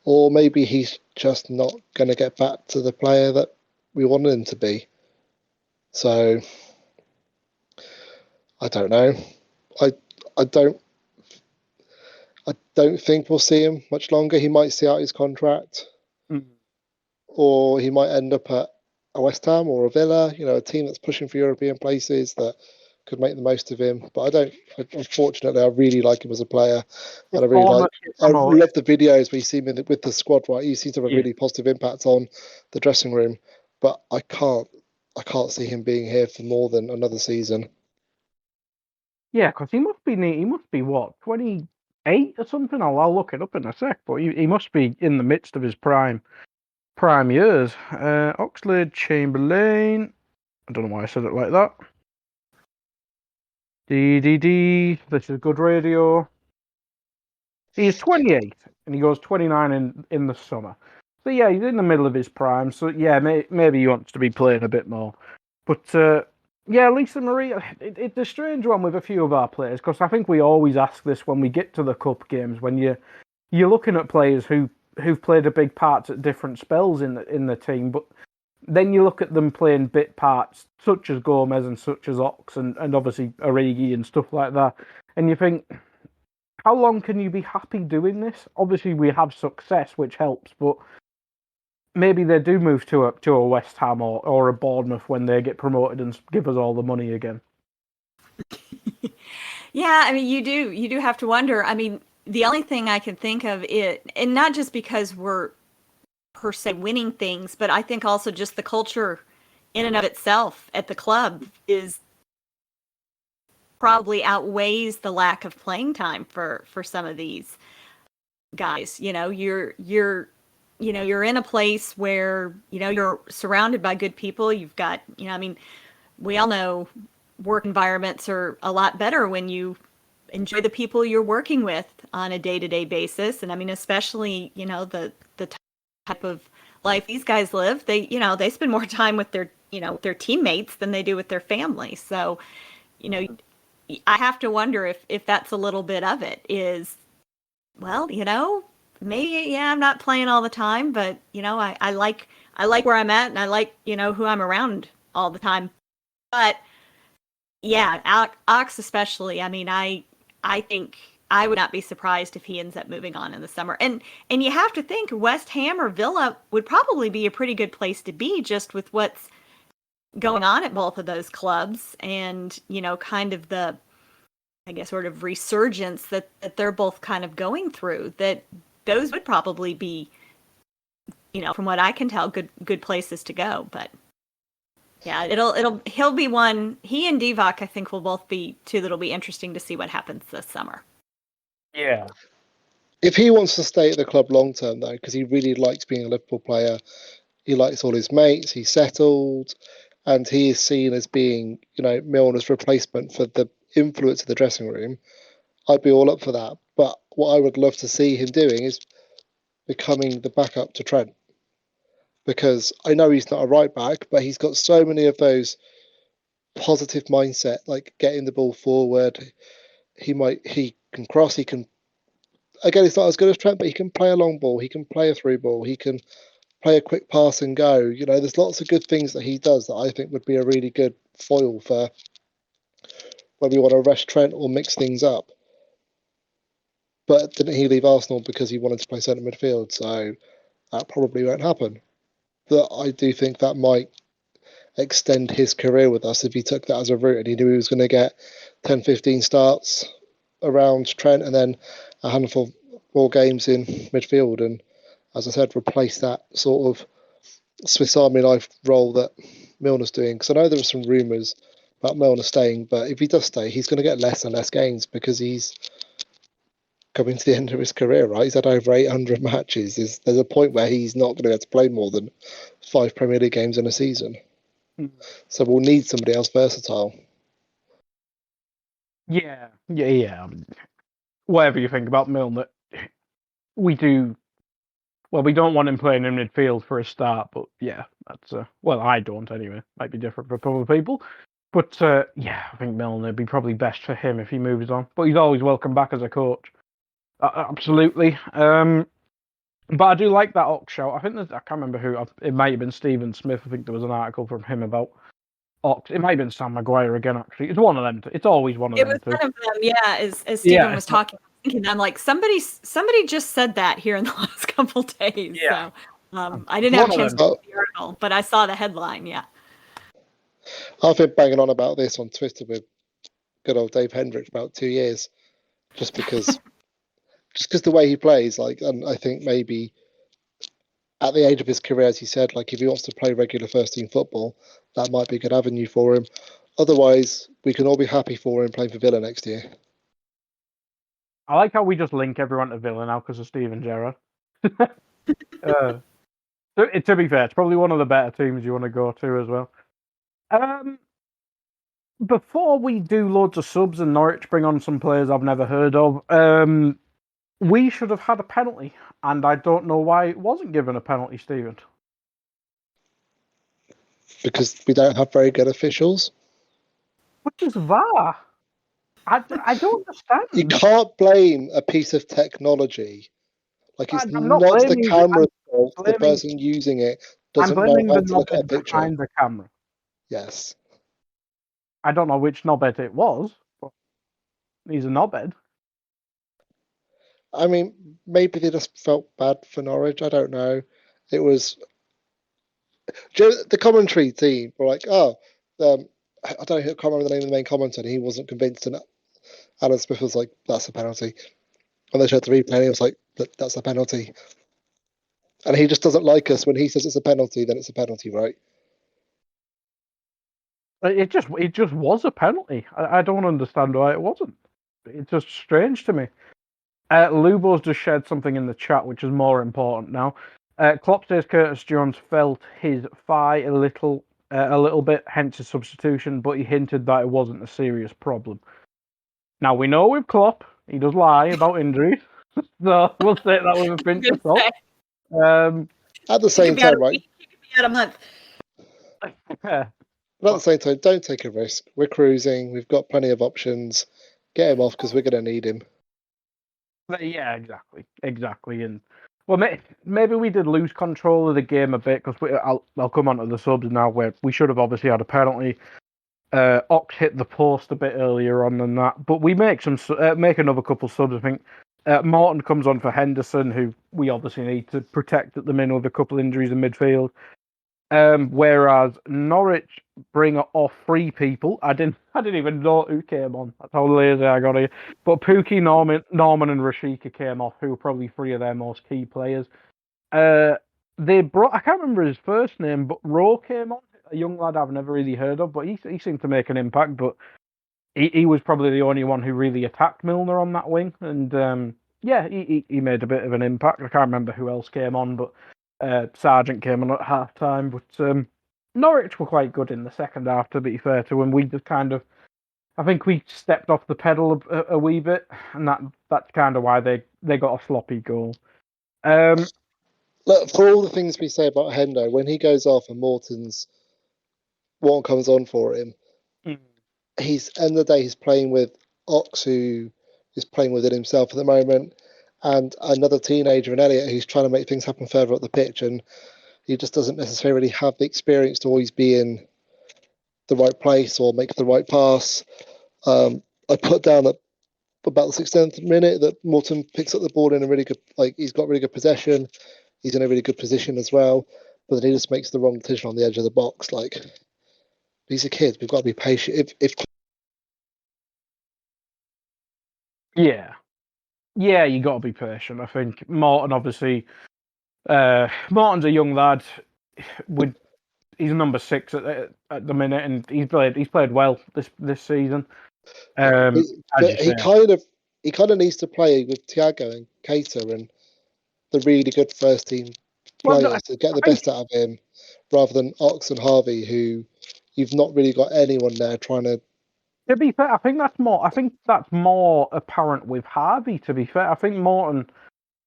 Or maybe he's just not going to get back to the player that we wanted him to be. So I don't know. I don't think we'll see him much longer. He might see out his contract, or he might end up at a West Ham or a Villa, a team that's pushing for European places that could make the most of him. But unfortunately, I really like him as a player, and I love the videos where you see him with the squad. Right, he seems to have a really positive impact on the dressing room. But I can't see him being here for more than another season. Yeah, because he must be what, 28 or something? I'll look it up in a sec. But he must be in the midst of his prime years. Oxlade-Chamberlain, I don't know why I said it like that. This is good radio. He's 28, and he goes 29 in the summer. So yeah, he's in the middle of his prime. So yeah, maybe he wants to be playing a bit more. But yeah, Lisa Marie, it's a strange one with a few of our players, because I think we always ask this when we get to the cup games, when you're looking at players who've played a big part at different spells in the team, but then you look at them playing bit parts, such as Gomez and such as Ox and obviously Origi and stuff like that, and you think, how long can you be happy doing this? Obviously, we have success, which helps, but maybe they do move to a West Ham or a Bournemouth when they get promoted and give us all the money again. Yeah, I mean, you do have to wonder. I mean, the only thing I can think of is, and not just because we're per se winning things, but I think also just the culture in and of itself at the club is probably outweighs the lack of playing time for some of these guys. You're in a place where, you're surrounded by good people. You've got, I mean, we all know work environments are a lot better when you enjoy the people you're working with on a day-to-day basis. And I mean, especially, the type of life these guys live, they spend more time with their teammates than they do with their family. So, I have to wonder if that's a little bit of it is, well, maybe, yeah, I'm not playing all the time, but, I like where I'm at, and I like, who I'm around all the time. But yeah, Ox especially, I mean, I think I would not be surprised if he ends up moving on in the summer. And you have to think West Ham or Villa would probably be a pretty good place to be, just with what's going on at both of those clubs, and, kind of the, I guess, sort of resurgence that they're both kind of going through, that those would probably be, from what I can tell, good places to go. But yeah, he'll be one. He and Divock, I think, will both be two that'll be interesting to see what happens this summer. Yeah. If he wants to stay at the club long term, though, because he really likes being a Liverpool player, he likes all his mates, he's settled, and he is seen as being, Milner's replacement for the influence of the dressing room, I'd be all up for that. But what I would love to see him doing is becoming the backup to Trent. Because I know he's not a right back, but he's got so many of those positive mindset, like getting the ball forward. He can cross, he can, again, he's not as good as Trent, but he can play a long ball, he can play a through ball, he can play a quick pass and go. There's lots of good things that he does that I think would be a really good foil for when we want to rest Trent or mix things up. But didn't he leave Arsenal because he wanted to play centre midfield? So that probably won't happen. But I do think that might extend his career with us if he took that as a route and he knew he was going to get 10, 15 starts around Trent and then a handful more games in midfield. And as I said, replace that sort of Swiss Army knife role that Milner's doing. Because I know there are some rumours about Milner staying, but if he does stay, he's going to get less and less games because he's coming to the end of his career, right? He's had over 800 matches. There's a point where he's not going to be able to play more than 5 Premier League games in a season. So we'll need somebody else versatile. Yeah. Whatever you think about Milner, we don't want him playing in midfield for a start, but yeah, that's well, I don't anyway. Might be different for other people, but yeah, I think Milner would be probably best for him if he moves on. But he's always welcome back as a coach. Absolutely. But I do like that Ox shout. I think I can't remember who. It might have been Stephen Smith. I think there was an article from him about Ox. It might have been Sam Maguire again. Actually, it's one of them. It's always one of them. It was one of them, yeah. As Stephen was talking, I'm like, somebody just said that here in the last couple of days. Yeah. So I didn't have a chance to read the article, but I saw the headline. Yeah. I've been banging on about this on Twitter with good old Dave Hendrick for about 2 years, just because the way he plays, and I think maybe at the age of his career, as he said, if he wants to play regular first team football, that might be a good avenue for him. Otherwise, we can all be happy for him playing for Villa next year. I like how we just link everyone to Villa now because of Steven Gerrard. To be fair, it's probably one of the better teams you want to go to as well. Before we do loads of subs and Norwich bring on some players I've never heard of, we should have had a penalty, and I don't know why it wasn't given a penalty, Stephen. Because we don't have very good officials. Which is VAR. I don't understand. You can't blame a piece of technology. Like, it's I'm not not the blaming camera's fault. The blaming- person using it I'm doesn't know blaming how the to look at a knobhead picture. behind the camera. Yes. I don't know which knobhead it was, but he's a knobhead. I mean, maybe they just felt bad for Norwich. I don't know. It was the commentary team were like, I can't remember the name of the main commentator. He wasn't convinced, and Alan Smith was like, "That's a penalty." And they showed the replay, and he was like, "That's a penalty." And he just doesn't like us. When he says it's a penalty, then it's a penalty, right? It just was a penalty. I don't understand why it wasn't. It's just strange to me. Lubo's just shared something in the chat, which is more important now. Klopp says Curtis Jones felt his thigh a little bit, hence his substitution, but he hinted that it wasn't a serious problem. Now, we know with Klopp, he does lie about injuries, so we'll take that with a pinch of salt. At the same time, right? He could be out a month. But at the same time, don't take a risk. We're cruising. We've got plenty of options. Get him off because we're going to need him. Yeah, exactly. And well, maybe we did lose control of the game a bit because I'll come on to the subs now, where we should have obviously had a penalty. Ox hit the post a bit earlier on than that, but we make another couple subs. I think Morton comes on for Henderson, who we obviously need to protect at the minute with a couple injuries in midfield. Whereas Norwich bring off 3 people. I didn't even know who came on. That's how lazy I got here. But Pookie, Norman, and Rashika came off, who were probably 3 of their most key players. They brought, I can't remember his first name, but Rowe came on, a young lad I've never really heard of, but he seemed to make an impact. But he was probably the only one who really attacked Milner on that wing, and he made a bit of an impact. I can't remember who else came on, but Sargent came on at half time. But Norwich were quite good in the second half, to be fair to them. We just I think we stepped off the pedal a wee bit, and that's kind of why they got a sloppy goal. Look, for all the things we say about Hendo, when he goes off and Morton comes on for him, he's end of the day he's playing with Ox, who is playing within himself at the moment, and another teenager in Elliot who's trying to make things happen further up the pitch, and he just doesn't necessarily have the experience to always be in the right place or make the right pass. I put down that about the 16th minute that Morton picks up the ball in a really good, he's got really good possession. He's in a really good position as well, but then he just makes the wrong decision on the edge of the box. Like, he's a kid. We've got to be patient. Yeah, you got to be patient. I think Morton, obviously, Morton's a young lad. He's number 6 at the minute, and he's played well this season. He kind of needs to play with Thiago and Keita and the really good first team players to get the best out of him, rather than Ox and Harvey, who you've not really got anyone there trying to. To be fair, I think that's more apparent with Harvey. To be fair, I think Morton.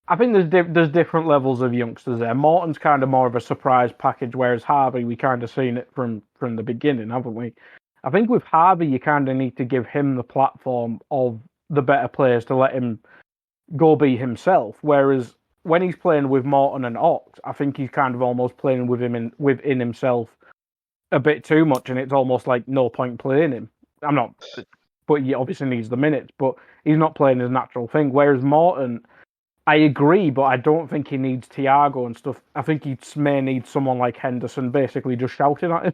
I think there's different levels of youngsters there. Morton's kind of more of a surprise package, whereas Harvey, we kind of seen it from the beginning, haven't we? I think with Harvey, you kind of need to give him the platform of the better players to let him go be himself. Whereas when he's playing with Morton and Ox, I think he's kind of almost playing within himself a bit too much, and it's almost like no point playing him. I'm not, but he obviously needs the minutes, but he's not playing his natural thing. Whereas Morton, I agree, but I don't think he needs Thiago and stuff. I think he may need someone like Henderson basically just shouting at him.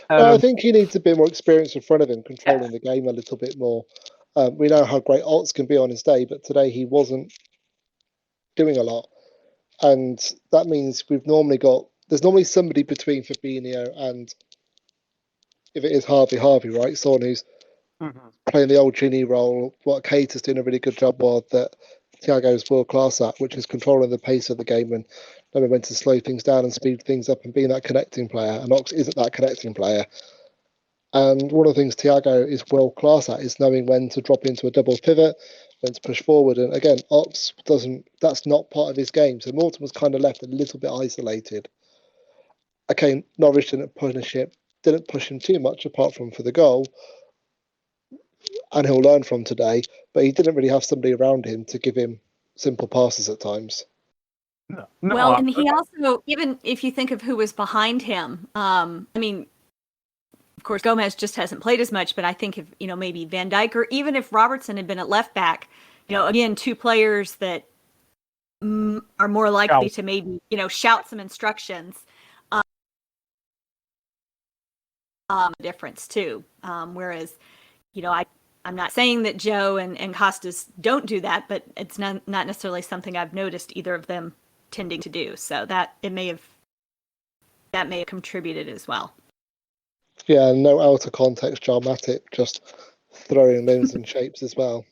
I think he needs a bit more experience in front of him, controlling the game a little bit more. We know how great Ox can be on his day, but today he wasn't doing a lot. And that means there's normally somebody between Fabinho and, if it is Harvey, right? Someone who's playing the old Ginny role, what Keita's doing a really good job of, that Thiago's world class at, which is controlling the pace of the game and knowing when to slow things down and speed things up and being that connecting player. And Ox isn't that connecting player. And one of the things Thiago is world class at is knowing when to drop into a double pivot, when to push forward. And again, Ox doesn't. That's not part of his game. So Morton was kind of left a little bit isolated. Okay, Norwich didn't push him too much apart from for the goal, and he'll learn from today. But he didn't really have somebody around him to give him simple passes at times. No, Well, and he also, even if you think of who was behind him, I mean, of course, Gomez just hasn't played as much, but I think if, maybe Van Dijk or even if Robertson had been at left back, again, two players that are more likely to maybe, shout some instructions. Difference too. Whereas, I'm not saying that Joe and Costas don't do that, but it's not necessarily something I've noticed either of them tending to do. So that may have contributed as well. Yeah, no out of context Joel Matip, just throwing limbs and shapes as well.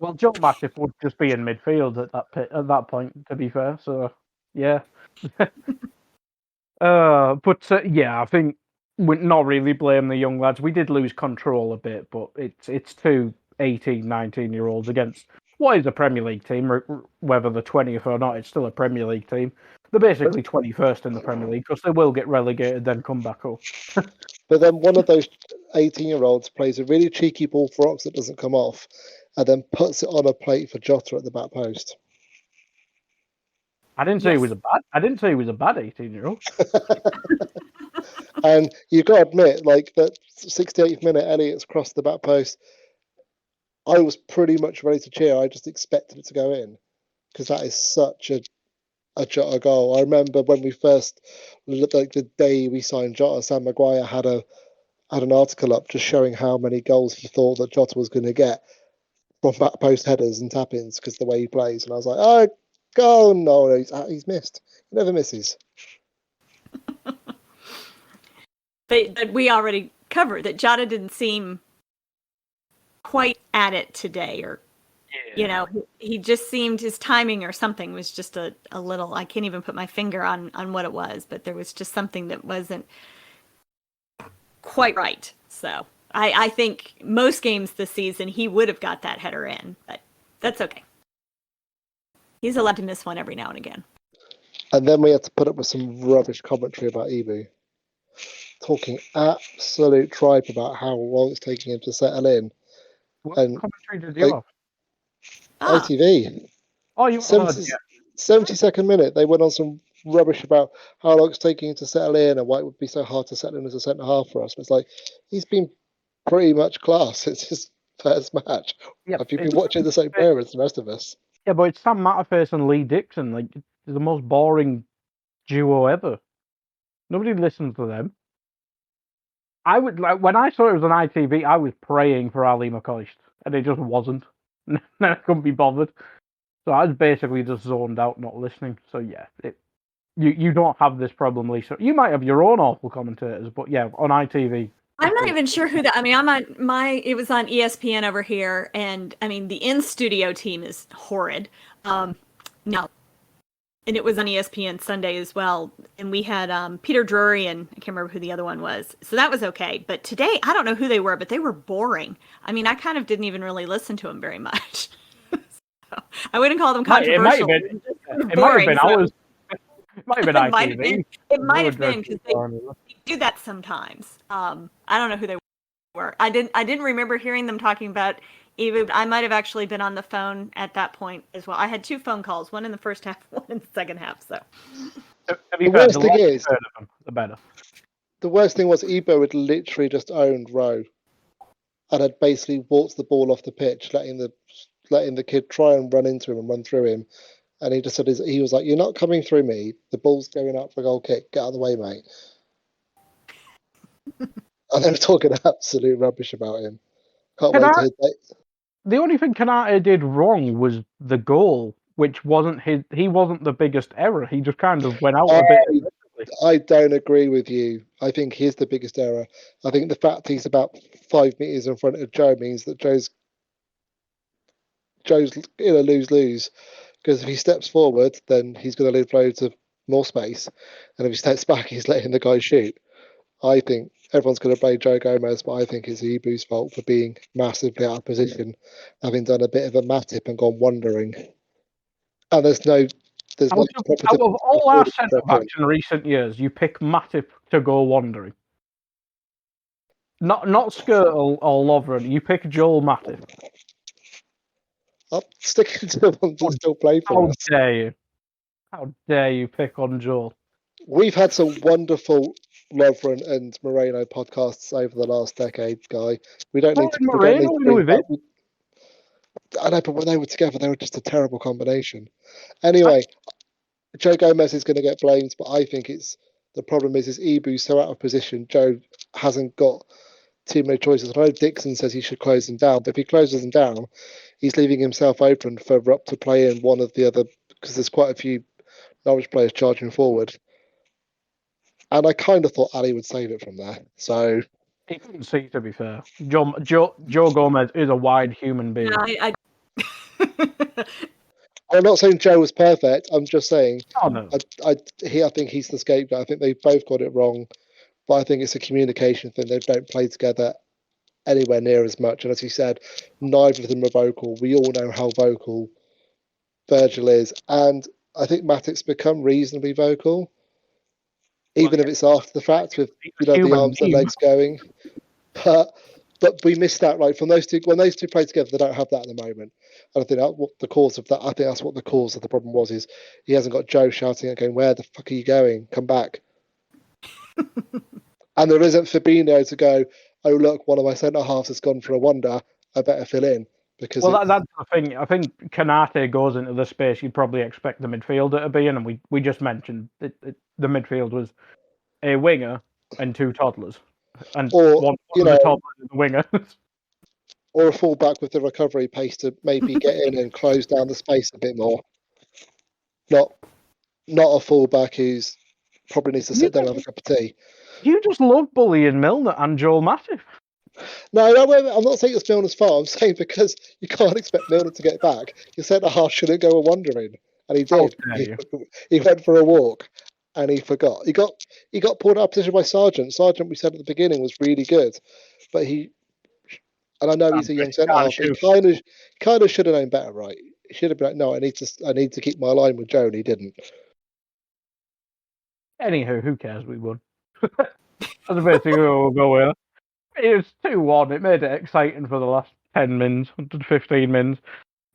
Well, Joel Matip would just be in midfield at that point, to be fair. So, yeah. Yeah, I think we're not really blame the young lads. We did lose control a bit, but it's two 18, 19-year-olds against what is a Premier League team, whether they're 20th or not, it's still a Premier League team. They're basically 21st in the Premier League because they will get relegated, then come back up. But then one of those 18-year-olds plays a really cheeky ball for Ox that doesn't come off, and then puts it on a plate for Jota at the back post. I didn't say he was a bad 18-year-old. And you've got to admit, like that 68th minute, Elliott's crossed the back post. I was pretty much ready to cheer. I just expected it to go in because that is such a Jota goal. I remember when we first, like the day we signed Jota, Sam Maguire had an article up just showing how many goals he thought that Jota was going to get from back post headers and tap-ins because the way he plays. And I was like, oh, go no, he's missed. He never misses. But we already covered that Jota didn't seem quite at it today, or he just seemed, his timing or something was just a little, I can't even put my finger on what it was, but there was just something that wasn't quite right. So I think most games this season he would have got that header in, but that's okay. He's allowed to miss one every now and again. And then we had to put up with some rubbish commentary about Ibu. Talking absolute tripe about how long it's taking him to settle in. What commentary did you have? ITV. Oh, you 72nd minute. They went on some rubbish about how long it's taking him to settle in and why it would be so hard to settle in as a centre half for us. It's like he's been pretty much class. It's his first match. Yep, Have you been watching the same player as the rest of us? Yeah, but it's Sam Matterface and Lee Dixon. Like, it's the most boring duo ever. Nobody listens to them. I would when I saw it was on ITV, I was praying for Ali McCoist, and it just wasn't. I couldn't be bothered, so I was basically just zoned out, not listening. So yeah, you don't have this problem, Lisa. You might have your own awful commentators, but yeah, on ITV. I'm not even sure who that. I mean, I'm on it was on ESPN over here, and I mean the in-studio team is horrid. No. And it was on ESPN Sunday as well. And we had Peter Drury and I can't remember who the other one was. So that was okay. But today, I don't know who they were, but they were boring. I mean, I kind of didn't even really listen to them very much. So, I wouldn't call them controversial. It might have been ours. It might have been ITV. It might have been because they do that sometimes. I don't know who they were. I didn't remember hearing them talking about Even I might have actually been on the phone at that point as well. I had two phone calls, one in the first half, one in the second half. So the worst thing is, the better. The worst thing was Ebo had literally just owned Rowe, and had basically walked the ball off the pitch, letting the kid try and run into him and run through him, and he just said he was like, "You're not coming through me. The ball's going up for a goal kick. Get out of the way, mate." And they were talking absolute rubbish about him. Can't wait to hit that. The only thing Kanate did wrong was the goal, which wasn't his. He wasn't the biggest error. He just kind of went out a bit. I don't agree with you. I think he's the biggest error. I think the fact he's about 5 meters in front of Joe means that Joe's in a lose-lose. Because if he steps forward, then he's going to leave loads of more space, and if he steps back, he's letting the guy shoot. I think everyone's going to blame Joe Gomez, but I think it's Ibu's fault for being massively out of position, having done a bit of a Matip and gone wandering. And there's no out of all our centre backs in recent years, you pick Matip to go wandering. Not Skirtle or Lovren. You pick Joel Matip. I'm sticking to the ones that still play for us. Dare you? How dare you pick on Joel? We've had some wonderful Lovren and Moreno podcasts over the last decade, Guy. We don't need to. Moreno with it. I know, but when they were together, they were just a terrible combination. Anyway, Joe Gomez is going to get blamed, but I think the problem is Ibu's so out of position. Joe hasn't got too many choices. I know Dixon says he should close them down, but if he closes them down, he's leaving himself open for Rupp to play in one of the other, because there's quite a few Norwich players charging forward. And I kind of thought Ali would save it from there. So he couldn't see, to be fair. Joe Gomez is a wide human being. Yeah, I'm not saying Joe was perfect. I'm just saying no. I think he's the scapegoat. I think they both got it wrong, but I think it's a communication thing. They don't play together anywhere near as much. And as you said, neither of them are vocal. We all know how vocal Virgil is, and I think Matip's become reasonably vocal, even if it's after the fact with the arms and legs going. But we missed that, right? From those two, when those two play together, they don't have that at the moment. And I think that's what the cause of that. I think that's what the cause of the problem was. Is he hasn't got Joe shouting at going, "Where the fuck are you going? Come back!" And there isn't Fabinho to go, "Oh look, one of my centre halves has gone for a wander. I better fill in." Because that's the thing. I think Kanate goes into the space you'd probably expect the midfielder to be in, and we just mentioned the midfield was a winger and two toddlers, and one of the toddlers is the winger. Or a fullback with the recovery pace to maybe get in and close down the space a bit more. Not a fullback who's probably needs to sit down and have a cup of tea. You just love bullying Milner and Joel Matip. No, I'm not saying it's Milner's fault. I'm saying because you can't expect Milner to get back. Your centre half shouldn't go wandering, and he did. He went for a walk, and he forgot. He got pulled out of position by Sargent. Sargent, we said at the beginning, was really good, but and I know he's a young centre half, but he kind of should have known better, right? He should have been like, no, I need to keep my line with Joe, and he didn't. Anywho, who cares? We won. That's basically where we'll go with. It was 2-1. It made it exciting for the last 10 mins, 15 mins.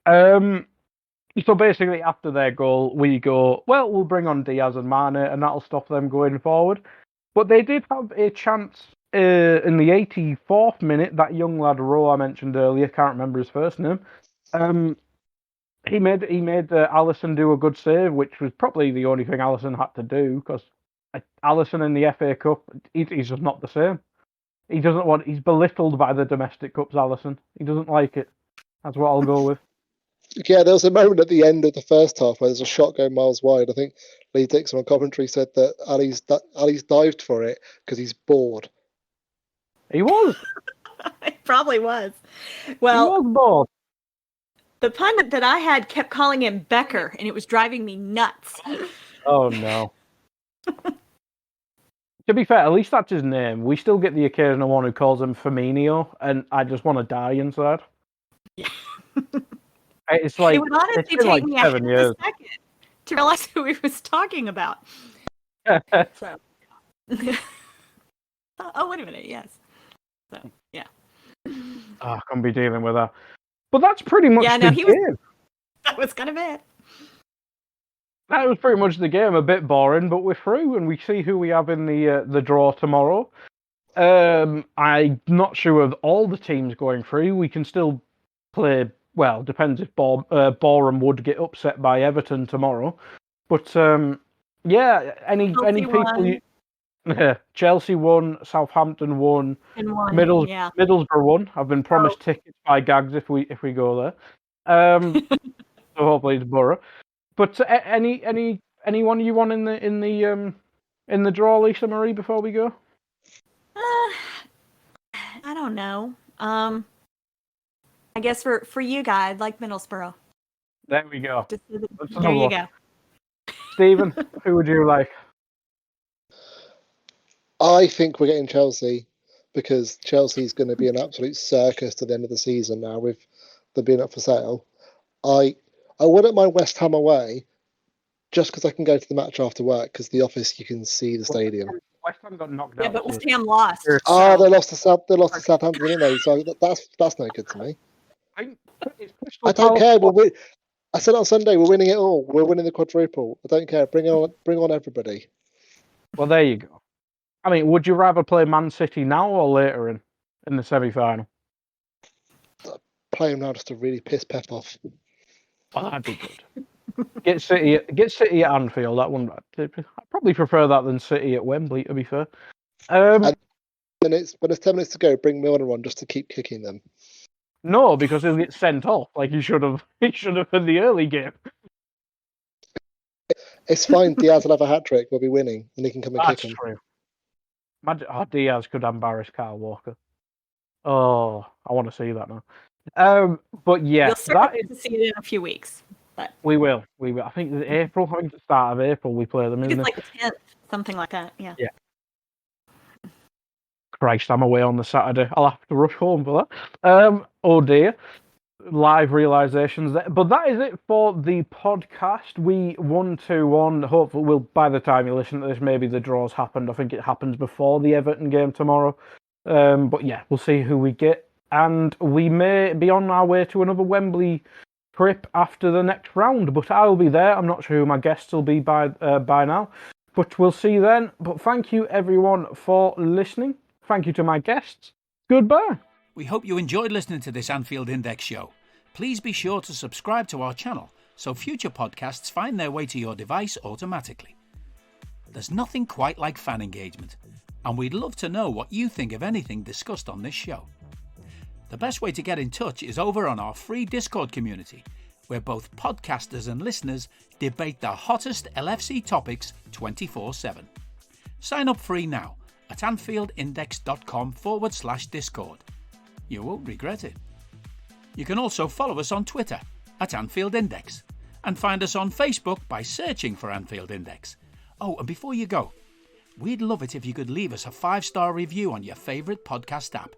So basically, after their goal, we go, well, we'll bring on Diaz and Mane, and that'll stop them going forward. But they did have a chance in the 84th minute. That young lad, Rowe, I mentioned earlier, can't remember his first name. He made Alisson do a good save, which was probably the only thing Alisson had to do, because Alisson in the FA Cup, he's just not the same. He's belittled by the domestic cups, Alisson. He doesn't like it. That's what I'll go with. Yeah, there was a moment at the end of the first half where there's a shot going miles wide. I think Lee Dixon on commentary said that Ali's dived for it because he's bored. He was. He probably was. Well, he was bored. The pundit that I had kept calling him Becker, and it was driving me nuts. Oh, no. To be fair, at least that's his name. We still get the occasional one who calls him Firmino, and I just want to die inside. Yeah. It's like, it would honestly take like me 7 years. a second to realize who he was talking about. So. Oh, wait a minute, yes. So, yeah. I can't be dealing with that. But that's pretty much the game. That was kind of it. That was pretty much the game. A bit boring, but we're through, and we see who we have in the draw tomorrow. I'm not sure of all the teams going through. We can still play. Well, depends if Boreham would get upset by Everton tomorrow. But yeah, any people. Chelsea won, Southampton won, Middlesbrough won. I've been promised tickets by Gags if we go there. So hopefully it's Borough. But anyone you want in the draw, Lisa Marie, before we go? I don't know. I guess for you guys, like Middlesbrough. There we go. There you go. Stephen, who would you like? I think we're getting Chelsea because Chelsea's going to be an absolute circus to the end of the season now with them being up for sale. I wouldn't mind West Ham away just because I can go to the match after work because the office you can see the stadium. West Ham got knocked Yeah, out. but West Ham lost. Oh, so- they lost to Southampton, didn't they? So that's no good to me. I don't care. I said on Sunday we're winning it all. We're winning the quadruple. I don't care. Bring on everybody. Well, there you go. I mean, would you rather play Man City now or later in the semi-final? Play them now just to really piss Pep off. Oh, that'd be good. Get City at Anfield. That one. I'd probably prefer that than City at Wembley. To be fair. When it's 10 minutes to go, bring Milner on just to keep kicking them. No, because he'll get sent off like he should have. He should have in the early game. It's fine. Diaz will have a hat trick. We'll be winning, and he can come and That's kick him. true. Diaz could embarrass Kyle Walker. Oh, I want to see that now. But yeah, You'll start to see it in a few weeks. But we will. I think it's April. I think the start of April we play them. I think Isn't it's it? like the 10th, something like that. Yeah. Christ, I'm away on the Saturday. I'll have to rush home for that. Oh dear. Live realizations there. But that is it for the podcast. We 1-2-1. Hopefully, by the time you listen to this, maybe the draw's happened. I think it happens before the Everton game tomorrow. But yeah, we'll see who we get. And we may be on our way to another Wembley trip after the next round. But I'll be there. I'm not sure who my guests will be by now. But we'll see then. But thank you, everyone, for listening. Thank you to my guests. Goodbye. We hope you enjoyed listening to this Anfield Index show. Please be sure to subscribe to our channel so future podcasts find their way to your device automatically. There's nothing quite like fan engagement, and we'd love to know what you think of anything discussed on this show. The best way to get in touch is over on our free Discord community, where both podcasters and listeners debate the hottest LFC topics 24/7. Sign up free now at anfieldindex.com/Discord. You won't regret it. You can also follow us on Twitter at Anfield Index and find us on Facebook by searching for Anfield Index. Oh, and before you go, we'd love it if you could leave us a 5-star review on your favourite podcast app.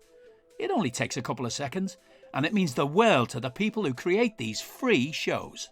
It only takes a couple of seconds, and it means the world to the people who create these free shows.